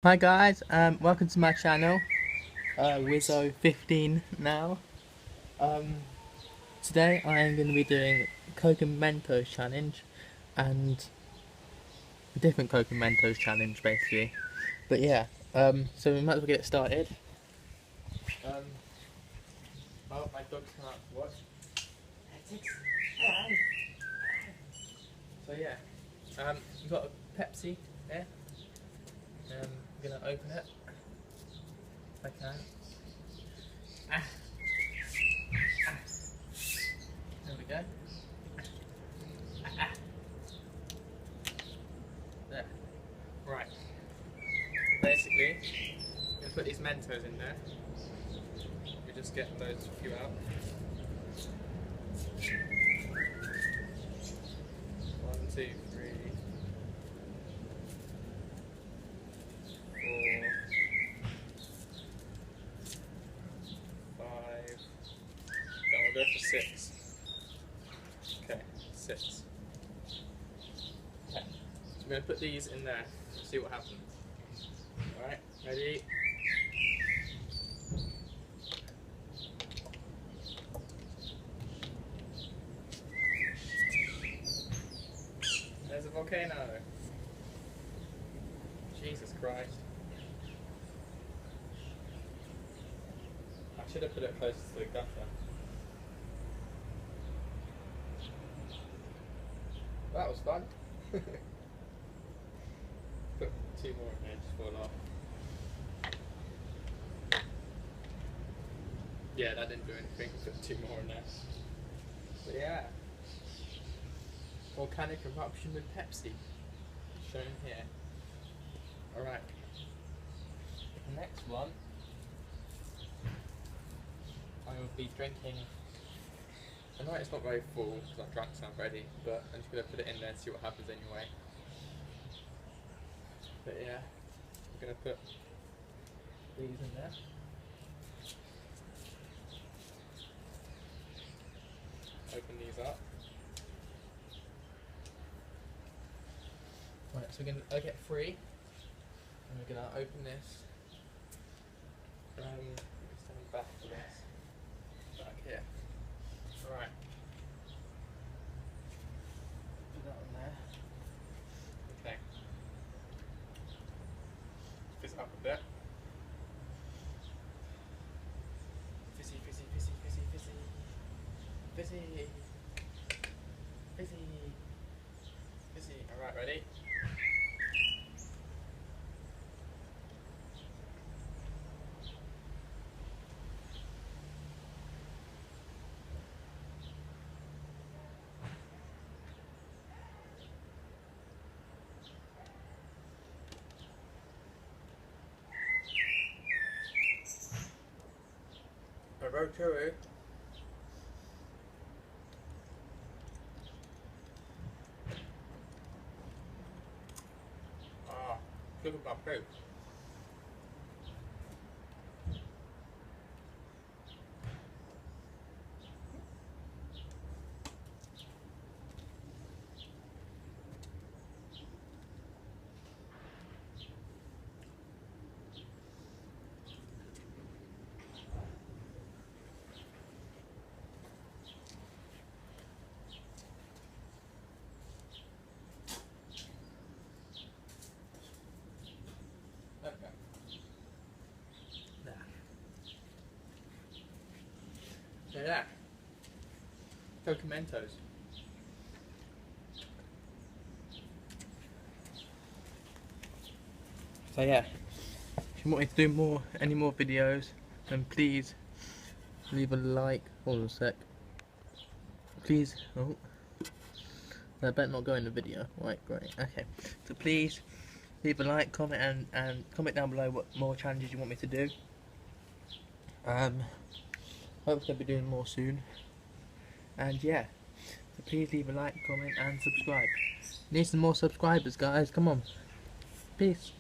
Hi guys, welcome to my channel, Wizzo15 now. Um, Today I am going to be doing Coca Mentos challenge and a different Coca Mentos challenge basically. But yeah, so we might as well get it started. Um, oh, my dog's come out to watch. So yeah, we've got a Pepsi there. I'm going to open it if I can. Ah, ah. There we go. There. Right. Basically, I'm going to put these Mentos in there. We just get those few out. 1, 2, 3, 4, 5. Then we'll go for 6. Okay, 6. Okay. So I'm going to put these in there and see what happens. Alright, ready? There's a volcano. Jesus Christ. I should have put it closer to the gutter. That was fun. Put 2 more in there, just fall off. Yeah, that didn't do anything. Put 2 more in there. But yeah. Volcanic eruption with Pepsi. Shown here. Alright. The next one, I will be drinking. I know it's not very full because I've drank some already, but I'm just going to put it in there and see what happens anyway. But yeah, I'm going to put these in there. Open these up. Right, so we're going to get 3. And we're going to open this. Stand back for this. Back here. Alright. Put that on there. Okay. Fizz it up a bit. Fizzy, fizzy, fizzy, fizzy, fizzy. Fizzy. Fizzy. Fizzy. Alright, ready? Very chewy. Ah, look at my face. Okay. There. So yeah. Coca Mentos. So yeah, if you want me to do any more videos, then please leave a like. Hold on a sec. Please, oh, that better not go in the video. Right, great. Okay, so please leave a like, comment, and comment down below what more challenges you want me to do. Hopefully I'll be doing more soon. And yeah, so please leave a like, comment, and subscribe. Need some more subscribers, guys. Come on. Peace.